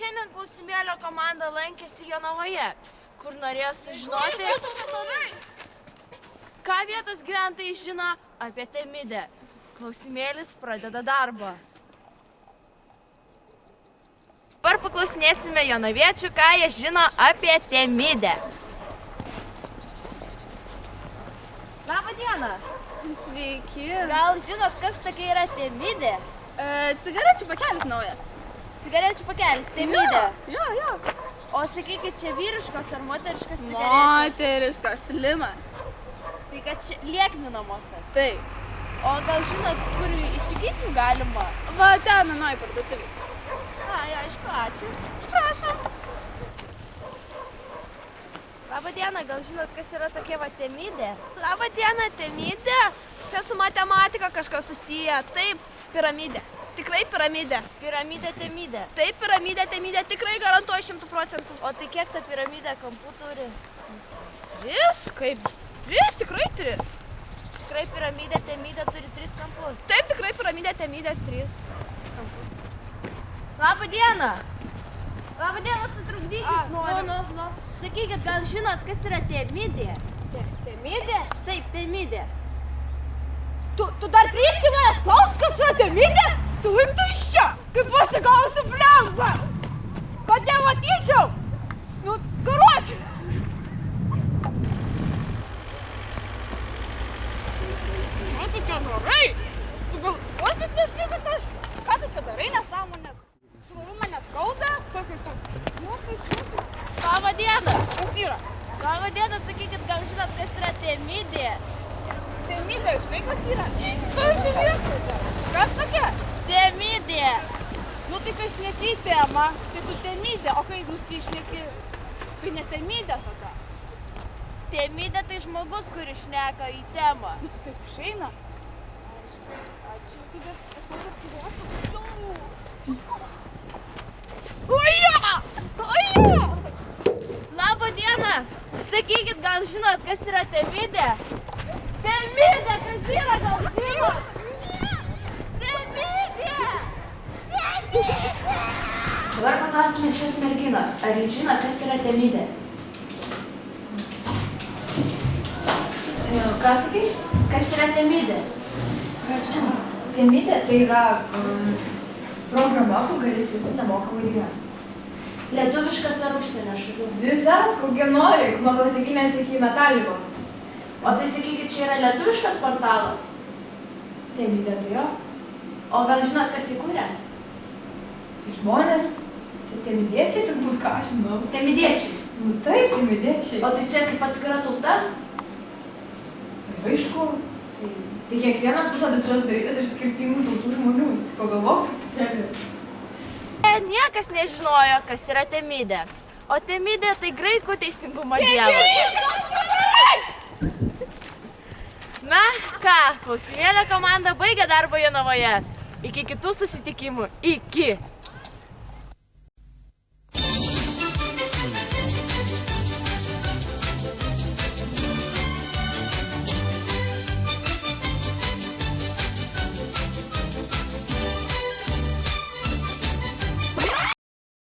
Šiandien klausimėlio komanda lankėsi Jonavoje, kur norėjo sužinoti, ką vietos gyventojai žino apie Temidę. Klausimėlis pradeda darbą. Dabar paklausinėsime jonaviečių, ką jie žino apie Temidę. Labą dieną. Sveiki. Gal žinot, kas tokia yra Temidė? Cigarečių pakelis naujas. Cigarečių pakelis, Temidė. Jo. O sakykit, čia vyriškos ar moteriškas cigaretės? Moteriškos, slimas. Tai kad čia liekninamosios. Taip. O gal žinot, kur įsigyti galima? Va, ten anoj parduotuvėj. Aišku, ačiū. Prašom. Labą dieną, gal žinot, kas yra tokia va Temidė? Labą dieną, Temidė. Čia su matematika kažkas susiję. Taip, piramidė. Tikrai piramidė. Piramidė Temidė. Taip, piramidė, Temidė. Tikrai garantuoju 100%. O tai kiek ta piramidė kampų turi? 3? Kaip? 3? Tikrai 3. Tikrai piramidė Temidė turi 3 kampus. Taip, tikrai piramidė, Temidė 3 kampus. Labą dieną. Labą dieną, sutrukdykit noriu. Sakykit, gal žinot, kas yra Temidė? Temidė? Taip, Temidė. Tu dar drįsti manęs klaus, kas yra Temidė? Tu imtų iš čia, kaip aš gausiu plembą. Kad nematyčiau. Nu, karuočiu. Ką tu čia darai? Tu gal uosis nešlygut aš? Ką tu čia darai, nesąmonės? Tu galvo mane skauda? Tokius ten mūsų. Labą dieną. Kas yra? Labą dieną, sakykit, gal žinot, kas yra Temidė? Temidė, žinai, kas yra? Taip, nieko. Kas tokia? Temidė. Nu tai kai šneki į temą, tai tu Temidė, o kai nusišneki, tai ne Temidė tada. Temidė tai žmogus, kuris šneka į temą. Nu tai taip išeina. Ačiū, tada aš manau, kad turėtų. Oja! Labą dieną. Sakykit, gal žinot, kas yra Temidė? Temidė, kas yra, gal žinot? Dabar paklausime šios merginos, ar jūs žinot, kas yra Temidė? Ką sakai? Kas yra Temidė? Temidė tai yra programa, kur gali siųsti nemokamai dainas. Lietuviškas ar užsienio šalių? Visas, kokie nori, nuo klasikinės iki metalikos. O tai sakykit, čia yra lietuviškas portalas? Temidė tai jo. O gal žinot, kas įkūrė? Tai žmonės, tai temidiečiai turbūt, ką aš žinau. Temidiečiai. Nu taip, temidiečiai. O tai čia kaip atskira tauta? Tai aišku, tai kiekvienas puslapis yra sudarytas iš skirtingų tautų žmonių. Pagalvok truputėlį. Niekas nežinojo, kas yra Temidė. O Temidė tai graikų teisingumo dievas. Na ką, klausimėlio komanda baigė darbą Jonavoje. Iki kitų susitikimų. Iki.